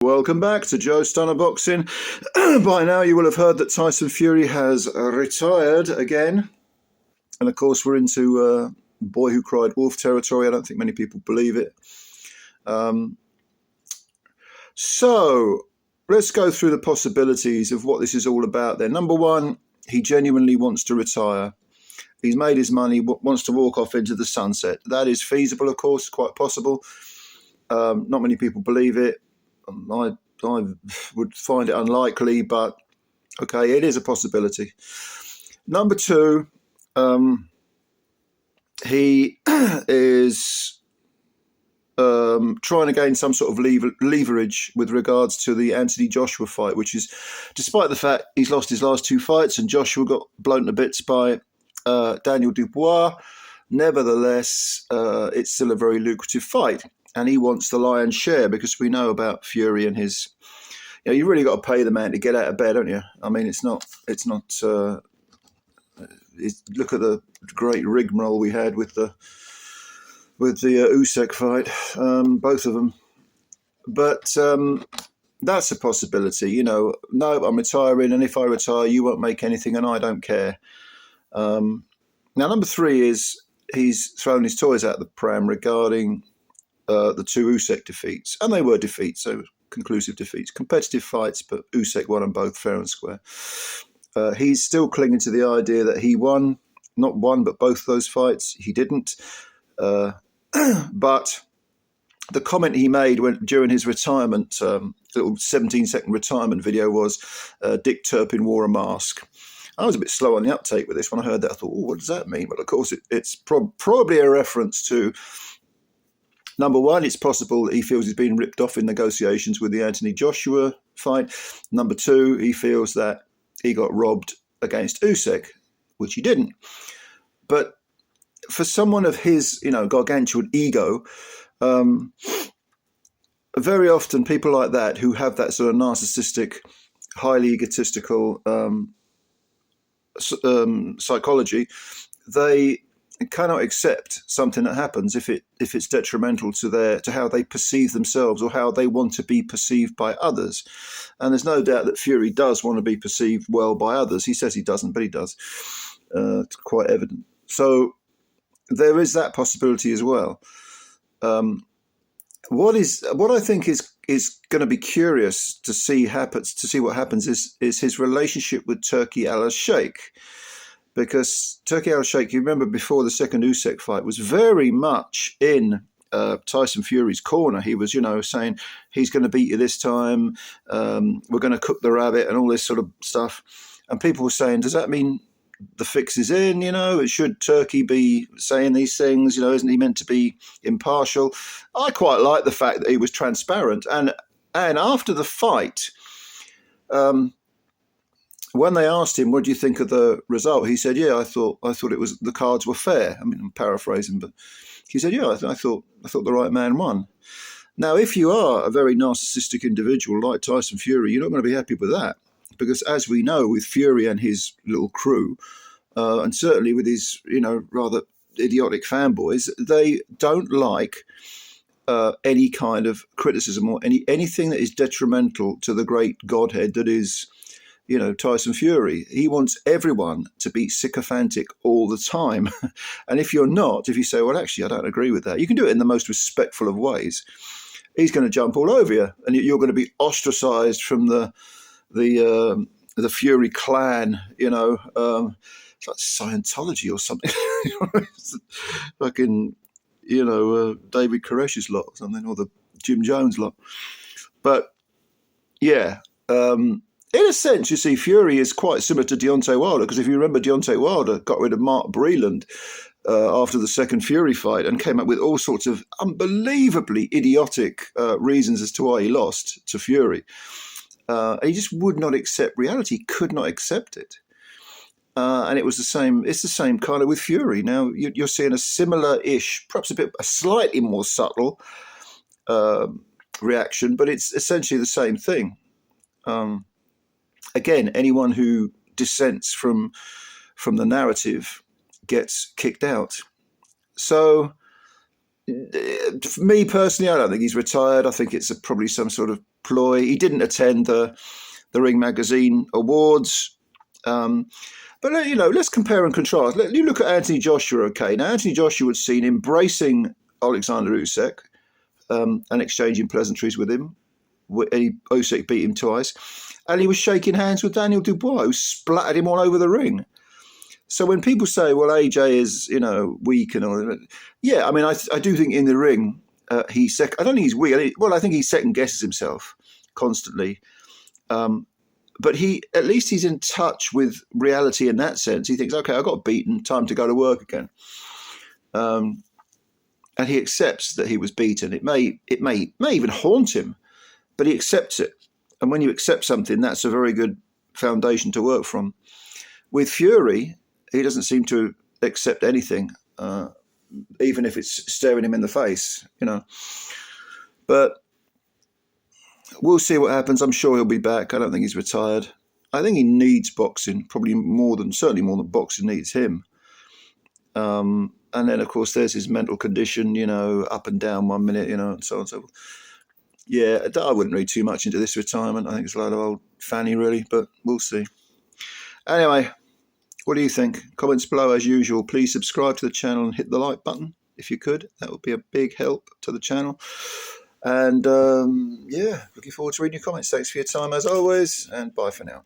Welcome back to Joe Stunner Boxing. By now you will have heard that Tyson Fury has retired again. And of course we're into boy who cried wolf territory. I don't think many people believe it. So let's go through the possibilities of what this is all about then. Number one, he genuinely wants to retire. He's made his money, wants to walk off into the sunset. That is feasible, of course, quite possible. Not many people believe it. I would find it unlikely, but okay, it is a possibility. Number two, he is trying to gain some sort of leverage with regards to the Anthony Joshua fight, which is, despite the fact he's lost his last two fights and Joshua got blown to bits by Daniel Dubois, nevertheless, it's still a very lucrative fight. And he wants the lion's share because we know about Fury and his, you really got to pay the man to get out of bed, don't you? I mean, look at the great rigmarole we had with the Usyk fight, both of them. But that's a possibility, no, I'm retiring, and if I retire, you won't make anything, and I don't care. Now, number three is he's thrown his toys out the pram regarding the two Usyk defeats, and they were defeats, so conclusive defeats, competitive fights, but Usyk won them both fair and square. He's still clinging to the idea that he won, not one, but both those fights. He didn't. But the comment he made during his retirement, little 17-second retirement video was, Dick Turpin wore a mask. I was a bit slow on the uptake with this. When I heard that, I thought, what does that mean? But of course, it's probably a reference to, number one, it's possible that he feels he's been ripped off in negotiations with the Anthony Joshua fight. Number two, he feels that he got robbed against Usyk, which he didn't. But for someone of his, gargantuan ego, very often people like that who have that sort of narcissistic, highly egotistical psychology, they cannot accept something that happens if it's detrimental to how they perceive themselves or how they want to be perceived by others. And there's no doubt that Fury does want to be perceived well by others. He says he doesn't, but he does. It's quite evident. So there is that possibility as well. What I think is going to be curious to see what happens is his relationship with TURKI ALALSHIKH. Because TURKI ALALSHIKH, you remember before the second Usyk fight, was very much in Tyson Fury's corner. He was, saying he's going to beat you this time. We're going to cook the rabbit and all this sort of stuff. And people were saying, does that mean the fix is in? Should Turkey be saying these things? Isn't he meant to be impartial? I quite like the fact that he was transparent. And after the fight, when they asked him, what do you think of the result? He said, yeah, I thought it was, the cards were fair. I mean, I'm paraphrasing, but he said, yeah, I thought the right man won. Now, if you are a very narcissistic individual like Tyson Fury, you're not going to be happy with that. Because as we know, with Fury and his little crew, and certainly with his, rather idiotic fanboys, they don't like any kind of criticism or anything that is detrimental to the great godhead that is, Tyson Fury. He wants everyone to be sycophantic all the time. And if you're not, if you say, well, actually, I don't agree with that, you can do it in the most respectful of ways. He's going to jump all over you, and you're going to be ostracized from the Fury clan. It's like Scientology or something. Fucking, David Koresh's lot or something, or the Jim Jones lot. But yeah. In a sense, you see, Fury is quite similar to Deontay Wilder, because if you remember, Deontay Wilder got rid of Mark Breland after the second Fury fight and came up with all sorts of unbelievably idiotic reasons as to why he lost to Fury. He just would not accept reality, could not accept it. And it was the same. It's the same kind of with Fury. Now you're seeing a similar-ish, perhaps a slightly more subtle reaction, but it's essentially the same thing. Again, anyone who dissents from the narrative gets kicked out. So, for me personally, I don't think he's retired. I think it's probably some sort of ploy. He didn't attend the Ring Magazine Awards. But, you know, let's compare and contrast. You look at Anthony Joshua, okay? Now, Anthony Joshua was seen embracing Oleksandr Usyk and exchanging pleasantries with him. Usyk beat him twice. And he was shaking hands with Daniel Dubois, who splattered him all over the ring. So when people say, well, AJ is, you know, weak and all that, yeah, I mean, I do think in the ring, I don't think he's weak. I think he second guesses himself constantly. But at least he's in touch with reality in that sense. He thinks, okay, I got beaten, time to go to work again. And he accepts that he was beaten. It may even haunt him, but he accepts it. And when you accept something, that's a very good foundation to work from. With Fury, he doesn't seem to accept anything, even if it's staring him in the face, you know. But we'll see what happens. I'm sure he'll be back. I don't think he's retired. I think he needs boxing, certainly more than boxing needs him. And then, of course, there's his mental condition, you know, up and down 1 minute, you know, and so on and so forth. Yeah, I wouldn't read too much into this retirement. I think it's a load of old fanny, really, but we'll see. Anyway, what do you think? Comments below as usual. Please subscribe to the channel and hit the like button if you could. That would be a big help to the channel. And yeah, looking forward to reading your comments. Thanks for your time as always, and bye for now.